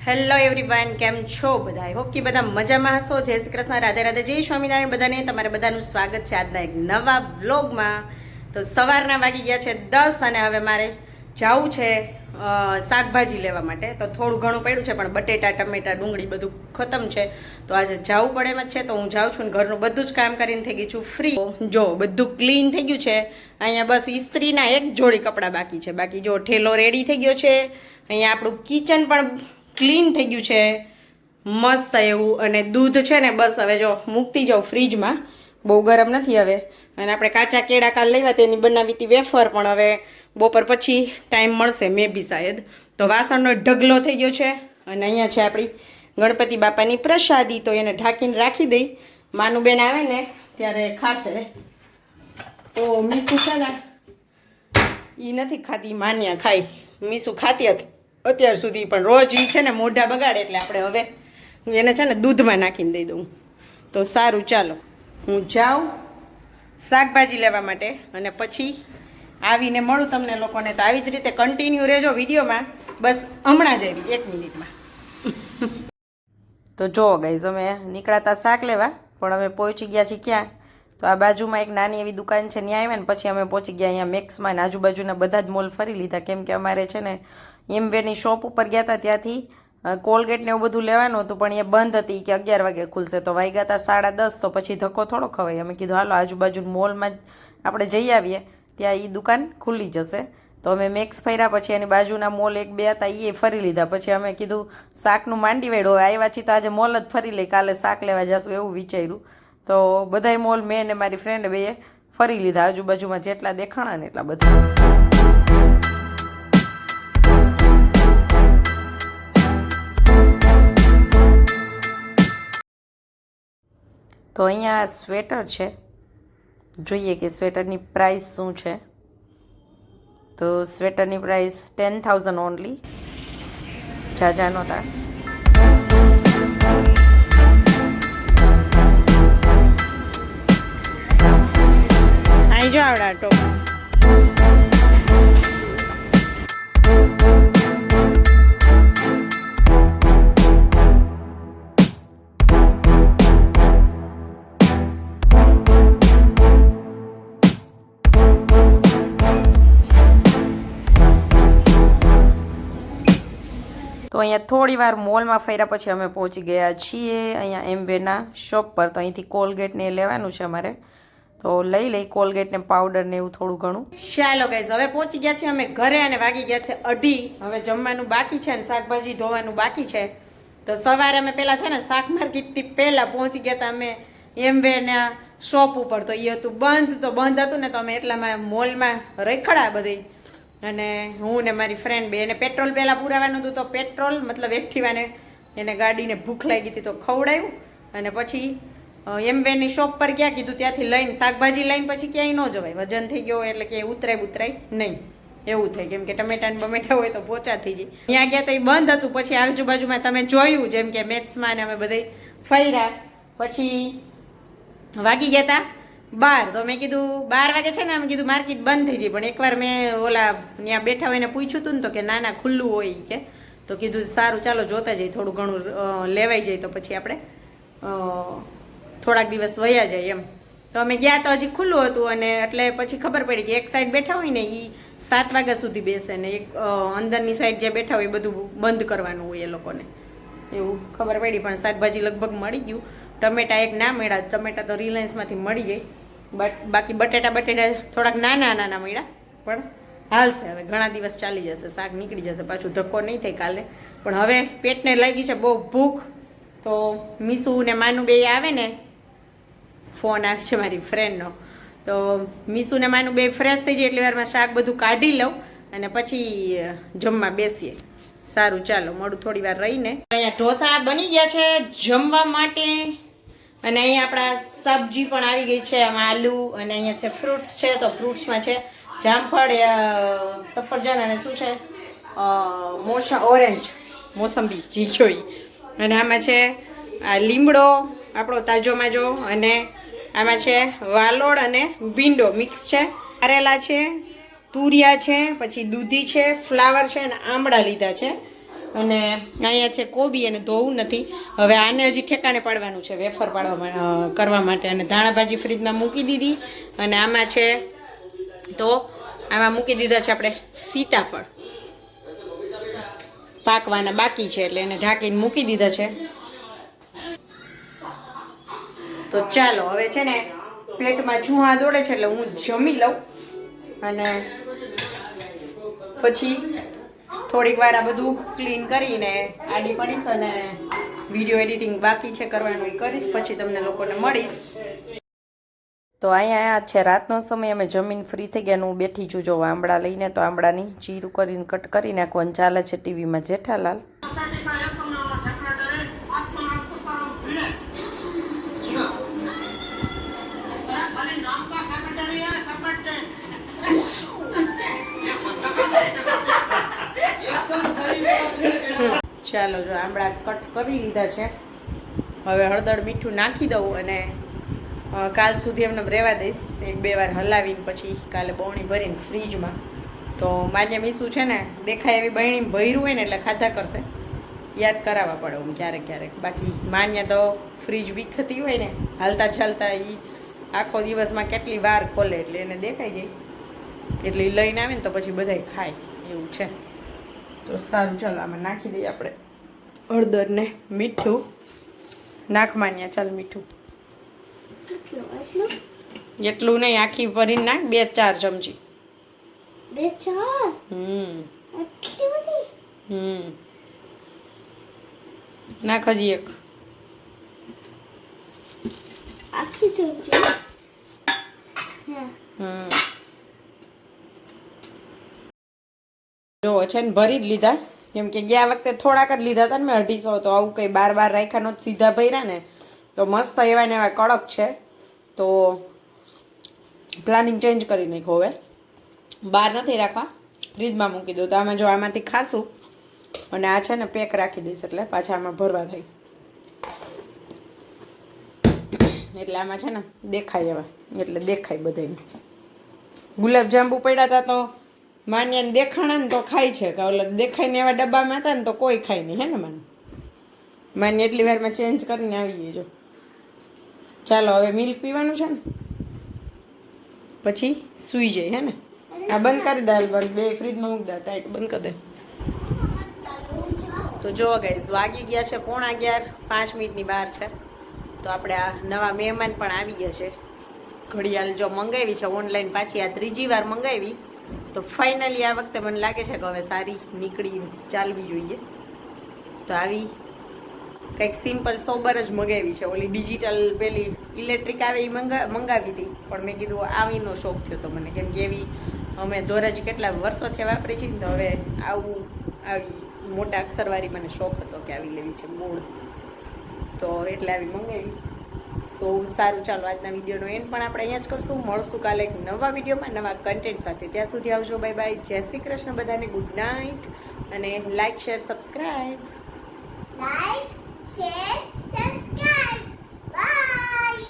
Hello everyone, કેમ છો બધા? આઈ હોપ કે બધા મજામાં હશો. જય શ્રી કૃષ્ણ, રાધે રાધે, જય સ્વામિનારાયણ. બધાને તમારે બધાનું સ્વાગત છે આજના એક નવા વ્લોગમાં. તો સવારના વાગી ગયા છે 10 અને હવે મારે જવું છે શાકભાજી લેવા માટે. તો થોડું ઘણું પડ્યું છે પણ બટેટા, ટમેટા, ડુંગળી બધું ખતમ છે. તો આજે જવું પડે એમ જ છે. તો હું જાઉં છું ને ઘરનું બધું જ કામ કરીને થઈ ગઈ છું ફ્રી. જો બધું ક્લીન થઈ ગયું છે. અહીંયા બસ ઇસ્ત્રીના એક જોડી કપડાં બાકી છે. બાકી જો ઠેલો રેડી થઈ ગયો છે. અહીંયા આપણું કિચન પણ ક્લીન થઈ ગયું છે મસ્ત એવું. અને દૂધ છે ને બસ હવે જો મૂકતી જાઉં ફ્રીજમાં, બહુ ગરમ નથી હવે. અને આપણે કાચા કેળા કાલ લેવા તેની બનાવી હતી વેફર, પણ હવે બપોર પછી ટાઈમ મળશે મે બી શાયદ. તો વાસણનો ઢગલો થઈ ગયો છે. અને અહીંયા છે આપણી ગણપતિ બાપાની પ્રસાદી, તો એને ઢાંકીને રાખી દઈ. માનું બેન આવે ને ત્યારે ખાશે. તો મીસુ છે ને એ નથી ખાતી, માન્યા ખાઈ. મીસુ ખાતી હતી અત્યાર સુધી, પણ રોજ એ છે ને મોઢા બગાડે, એટલે આપણે હવે હું એને છે ને દૂધમાં નાખીને દઈ દઉં. તો સારું, ચાલો હું જાઉં શાકભાજી લેવા માટે અને પછી આવીને મળું તમને લોકોને. તો આવી જ રીતે કન્ટિન્યુ રહેજો વિડીયોમાં. બસ હમણાં જ આવી 1 મિનિટમાં. તો જો ગાઈઝ, અમે નીકળાતા શાક લેવા, પણ અમે પહોંચી ગયા છીએ ક્યાં? તો આ બાજુમાં એક નાની એવી દુકાન છે, ત્યાં આવ્યા ને પછી અમે પહોંચી ગયા અહીંયા મેક્સમાં. ને આજુબાજુના બધા જ મોલ ફરી લીધા, કેમ કે અમારે છે ને એમવેની શોપ ઉપર ગયા હતા, ત્યાંથી કોલગેટ ને એવું બધું લેવાનું હતું, પણ એ બંધ હતી કે 11 વાગે ખુલશે. તો વાગ્યા હતા 10:30. તો પછી ધક્કો થોડો ખવાય. અમે કીધું હાલો આજુબાજુ મોલમાં જ આપણે જઈ આવીએ, ત્યાં એ દુકાન ખુલ્લી જશે. તો અમે મેક્સ ફર્યા, પછી એની બાજુના મોલ 1-2 હતા એ ફરી લીધા. પછી અમે કીધું શાકનું માંડી વાળ્યું, હવે આવ્યા છીએ તો આજે મોલ જ ફરી લઈ, કાલે શાક લેવા જશું એવું વિચાર્યું. તો બધાય મોલ મેં ને મારી ફ્રેન્ડ બેએ ફરી લીધા, આજુબાજુમાં જેટલા દેખાણા ને એટલા બધા. તો અહીંયા સ્વેટર છે, જોઈએ કે સ્વેટરની પ્રાઇસ શું છે. તો સ્વેટરની પ્રાઇસ 10,000 ઓનલી, જાજા નહોતા. અહીં જો આવડા ટોપ. તો અહીંયા થોડી વાર મોલમાં ફર્યા પછી અમે પહોંચી ગયા છીએ અહીંયા એમવેના શોપ પર. તો અહીંથી કોલગેટ ને લેવાનું છે અમારે, તો લઈ લઈ કોલગેટ ને પાવડર ને એવું થોડું ઘણું. ચાલો ગાઈઝ, હવે પહોંચી ગયા છીએ અમે ઘરે અને વાગી ગયા છે 2:30. હવે જમવાનું બાકી છે ને શાકભાજી ધોવાનું બાકી છે. તો સવારે અમે પેલા છે ને શાક માર્કેટથી પહેલા પહોંચી ગયા હતા અમે એમવેના શોપ ઉપર. તો એ હતું બંધ, તો બંધ હતું ને તો અમે એટલામાં મોલમાં રખડા બધી. અને હું ને મારી ફ્રેન્ડ બે, એને પેટ્રોલ પહેલાં પુરાવાનું હતું. તો પેટ્રોલ મતલબ એક્ટિવાને એને ગાડીને ભૂખ લાગી હતી તો ખવડાવ્યું. અને પછી એમવેની શોપ પર ગયા, કીધું ત્યાંથી લઈને શાકભાજી લઈને પછી ક્યાંય ન જવાય, વજન થઈ ગયો એટલે કે ઉતરાય નહીં એવું થાય, કેમ કે ટમેટા ને બમેટા હોય તો પોચા થઈ જાય. ત્યાં ગયા તો એ બંધ હતું. પછી આજુબાજુમાં તમે જોયું જેમ કે મેથ્સમાં ને અમે બધે ફર્યા. પછી વાગી ગયા હતા 12. તો મેં કીધું 12 વાગે છે ને અમે કીધું માર્કેટ બંધ થઈ જાય. પણ એકવાર મેં ઓલા ત્યાં બેઠા હોય ને પૂછ્યું હતું ને તો કે ના ખુલ્લું હોય કે. તો કીધું સારું ચાલો જોતા જઈએ, થોડું ઘણું લેવાઈ જાય તો પછી આપણે થોડાક દિવસ વયા જાય એમ. તો અમે ગયા તો હજી ખુલ્લું હતું, અને એટલે પછી ખબર પડી કે એક સાઈડ બેઠા હોય ને એ 7 વાગ્યા સુધી બેસે ને એક અંદરની સાઈડ જે બેઠા હોય એ બધું બંધ કરવાનું હોય એ લોકોને, એવું ખબર પડી. પણ શાકભાજી લગભગ મળી ગયું. ટમેટા એક ના મળ્યા, ટમેટા તો રિલાયન્સમાંથી મળી જાય. બાકી બટેટા થોડાક નાના મળ્યા, પણ હાલશે. હવે ઘણા દિવસ ચાલી જશે, શાક નીકળી જશે, પાછું ધક્કો નહીં થાય કાલે. પણ હવે પેટને લાગી છે બહુ ભૂખ. તો મીસુ ને માનું બે આવે ને, ફોન આવે છે મારી ફ્રેન્ડનો. તો મીસુ ને માનું બે ફ્રેશ થઈ જાય એટલી વારમાં શાક બધું કાઢી લઉં અને પછી જમવા બેસીએ. સારું ચાલો મળું થોડી વાર રહીને. અહીંયા ઢોસા બની ગયા છે જમવા માટે. અને અહીંયા આપણા સબ્જી પણ આવી ગઈ છે, આમાં આલુ. અને અહીંયા છે ફ્રૂટ્સ છે, તો ફ્રૂટ્સમાં છે જામફળ, સફરજન અને શું છે ઓરેન્જ, મોસંબી જી ગયો. અને આમાં છે આ લીમડો આપણો તાજો માજો, અને આમાં છે વાલોડ અને ભીંડો મિક્સ છે, કારેલા છે, તુરિયા છે, પછી દૂધી છે, ફ્લાવર છે અને આંબળા લીધા છે. અને અહીંયા છે કોબી અને ધોવું નથી. હવે આને હજી ઠેકાણે પાડવાનું છે વેફર કરવા માટે. અને ધાણા ભાજી ફ્રીજમાં મૂકી દીધી. અને આમાં છે તો આમાં મૂકી દીધા છે આપણે સીતાફળ, પાકવાના બાકી છે એટલે એને ઢાંકીને મૂકી દીધા છે. તો ચાલો હવે છે ને પેટમાં જુહા દોડે છે એટલે હું જમી લઉં અને પછી થોડીક વાર આ બધું ક્લીન કરીને આડી પડીશ અને વિડીયો એડિટિંગ બાકી છે કરવાનું એ કરીશ. પછી તમને લોકોને મળીશ. તો અહીંયા છે રાતનો સમય, અમે જમીન ફ્રી થઈ ગયા. હું બેઠી છું જો આંબળા લઈને. તો આંબળાની ચીરું કરીને કટ કરી નાખવાનું ચાલે છે ટીવીમાં જેઠાલાલ. ચાલો જો આંબળા કટ કરી લીધા છે. હવે હળદર મીઠું નાખી દઉં અને કાલ સુધી એમને રહેવા દઈશ. 1-2 વાર હલાવીને પછી કાલે બવણી ભરીને ફ્રીજમાં. તો માન્ય મીસું છે ને દેખાય એવી બહેણી ભર્યું હોય ને એટલે ખાધા કરશે. યાદ કરાવવા પડે હું ક્યારેક ક્યારેક. બાકી માન્ય તો ફ્રીજ વિખતી હોય ને હાલતા ચાલતા એ આખો દિવસમાં કેટલી વાર ખોલે એટલે એને દેખાઈ જાય. એટલે એ લઈને આવે ને તો પછી બધાય ખાય એવું છે. તો સારું ચાલો આમાં નાખી દઈએ આપણે હળદર ને મીઠું. નાખ માન્યા ચાલ મીઠું. એટલું નહીં, આખી ભરીને નાખ 2-4 ચમચી. 2-4 નાખ હજી એક આખી ચમચી. જો છે ને ભરી જ લીધા. કેમ કે ગયા વખતે થોડાક જ લીધા હતા ને મેં 250. તો આવું કંઈ 12 રાખ્યા નો સીધા ભર્યા ને તો મસ્ત એવા ને એવા કડક છે. તો પ્લાનિંગ ચેન્જ કરી નાખો. હવે બહાર નથી રાખવા, ફ્રીજમાં મૂકી દો. તો આમાં જો આમાંથી ખાશું અને આ છે ને પેક રાખી દઈશ એટલે પાછા આમાં ભરવા થાય. એટલે આમાં છે ને દેખાય એવા, એટલે દેખાય બધાને. ગુલાબજાંબુ પડ્યા હતા તો માન્યાને દેખાણા ને તો ખાય છે. કે ઓલા દેખાય ને એવા ડબ્બામાં હતા ને તો કોઈ ખાય નહીં. હે ને માન્ય એટલી વારમાં ચેન્જ કરીને આવીએ. જો ચાલો હવે મિલ્ક પીવાનું છે ને પછી સૂઈ જાય. હે ને આ બંધ કરી દે. બંધ 2 ફ્રીજમાં મૂકી દે. ટાઈટ બંધ કરી દે. તો જો ગાઈઝ વાગી ગયા છે 11:15. 5 મિનિટની બહાર છે. તો આપણે આ નવા મહેમાન પણ આવી ગયા છે. ઘડિયાળ જો મંગાવી છે ઓનલાઈન, પાછી આ 3જી વાર મંગાવી. તો ફાઇનલી આ વખતે મને લાગે છે કે હવે સારી નીકળી ચાલવી જોઈએ. તો આવી કંઈક સિમ્પલ સોબર જ મંગાવી છે. ઓલી ડિજિટલ પેલી ઇલેક્ટ્રિક આવે એ મંગાવી હતી, પણ મેં કીધું આવીનો શોખ થયો તો મને. કેમ કે એવી અમે ધોરાજી કેટલા વર્ષોથી વાપરી છે. તો હવે આવી મોટા અક્ષરવાળી મને શોખ હતો કે આવી લેવી છે ગોળ. તો એટલે આવી મંગાવી. તો સારું ચાલો આજના વિડીયોનો એન્ડ પણ આપણે અહીંયા જ કરશું. મળશું કાલે એક નવા વિડીયોમાં નવા કન્ટેન્ટ સાથે. ત્યાં સુધી આવજો. Bye bye. જય શ્રી કૃષ્ણ બધાને. Good night. અને like share subscribe. Like, share, subscribe. Bye.